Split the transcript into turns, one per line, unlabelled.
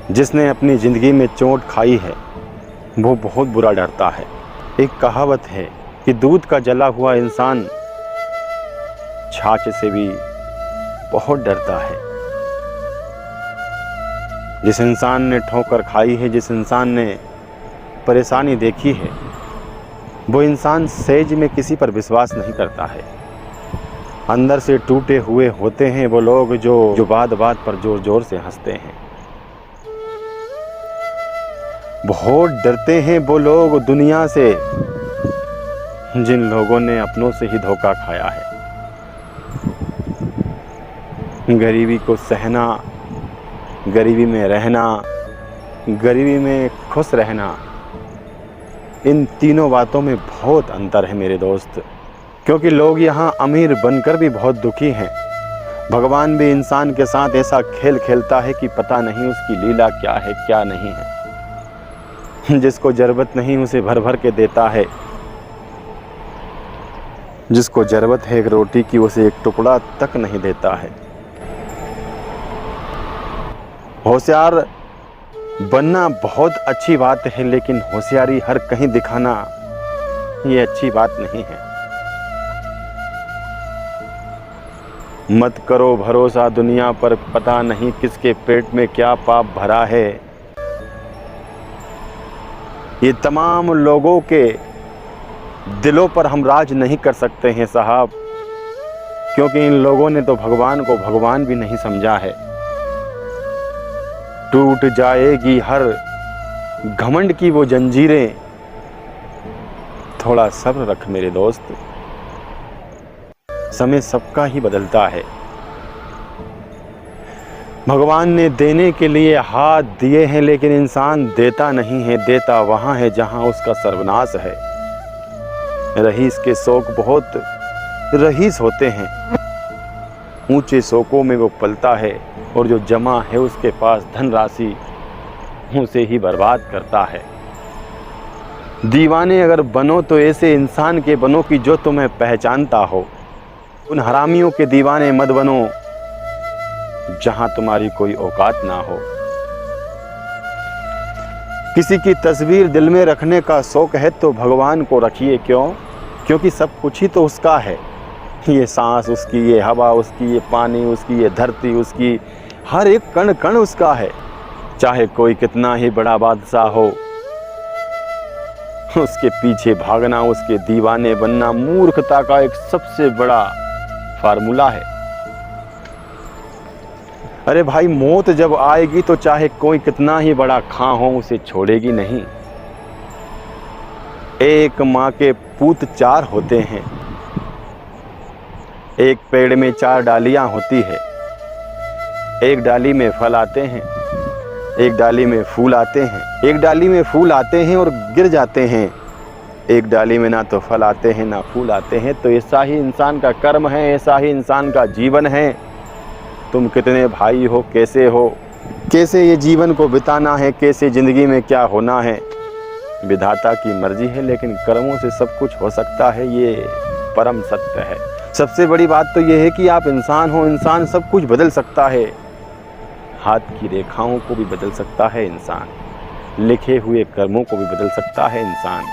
जिसने अपनी ज़िंदगी में चोट खाई है वो बहुत बुरा डरता है। एक कहावत है कि दूध का जला हुआ इंसान छाछ से भी बहुत डरता है। जिस इंसान ने ठोकर खाई है, जिस इंसान ने परेशानी देखी है, वो इंसान सहज में किसी पर विश्वास नहीं करता है। अंदर से टूटे हुए होते हैं वो लोग जो बात बात पर जोर जोर से हंसते हैं। बहुत डरते हैं वो लोग दुनिया से जिन लोगों ने अपनों से ही धोखा खाया है। गरीबी को सहना, गरीबी में रहना, गरीबी में खुश रहना, इन तीनों बातों में बहुत अंतर है मेरे दोस्त। क्योंकि लोग यहाँ अमीर बनकर भी बहुत दुखी हैं। भगवान भी इंसान के साथ ऐसा खेल खेलता है कि पता नहीं उसकी लीला क्या है क्या नहीं है। जिसको ज़रूरत नहीं उसे भर भर के देता है। जिसको ज़रूरत है एक रोटी की उसे एक टुकड़ा तक नहीं देता है। होशियार बनना बहुत अच्छी बात है, लेकिन होशियारी हर कहीं दिखाना ये अच्छी बात नहीं है। मत करो भरोसा दुनिया पर, पता नहीं किसके पेट में क्या पाप भरा है। ये तमाम लोगों के दिलों पर हम राज नहीं कर सकते हैं साहब, क्योंकि इन लोगों ने तो भगवान को भगवान भी नहीं समझा है। टूट जाएगी हर घमंड की वो जंजीरें, थोड़ा सब्र रख मेरे दोस्त। समय सबका ही बदलता है। भगवान ने देने के लिए हाथ दिए हैं, लेकिन इंसान देता नहीं है। देता वहाँ है जहाँ उसका सर्वनाश है। रईस के शौक बहुत रईस होते हैं। ऊंचे शौकों में वो पलता है और जो जमा है उसके पास धनराशि उसे ही बर्बाद करता है। दीवाने अगर बनो तो ऐसे इंसान के बनो कि जो तुम्हें पहचानता हो। उन हरामियों के दीवाने मत बनो जहां तुम्हारी कोई औकात ना हो। किसी की तस्वीर दिल में रखने का शौक है तो भगवान को रखिए। क्यों? क्योंकि सब कुछ ही तो उसका है। ये सांस उसकी, ये हवा उसकी, ये पानी उसकी, ये धरती उसकी, हर एक कण कण उसका है। चाहे कोई कितना ही बड़ा बादशाह हो, उसके पीछे भागना, उसके दीवाने बनना मूर्खता का एक सबसे बड़ा फार्मूला है। अरे भाई, मौत जब आएगी तो चाहे कोई कितना ही बड़ा खां हो उसे छोड़ेगी नहीं। एक माँ के पूत चार होते हैं। एक पेड़ में चार डालियां होती है। एक डाली में फल आते हैं, एक डाली में फूल आते हैं। एक डाली में फूल आते हैं और गिर जाते हैं, एक डाली में ना तो फल आते हैं ना फूल आते हैं। तो ऐसा ही इंसान का कर्म है, ऐसा ही इंसान का जीवन है। तुम कितने भाई हो, कैसे हो, कैसे ये जीवन को बिताना है, कैसे ज़िंदगी में क्या होना है, विधाता की मर्जी है। लेकिन कर्मों से सब कुछ हो सकता है, ये परम सत्य है। सबसे बड़ी बात तो ये है कि आप इंसान हो। इंसान सब कुछ बदल सकता है। हाथ की रेखाओं को भी बदल सकता है इंसान, लिखे हुए कर्मों को भी बदल सकता है इंसान।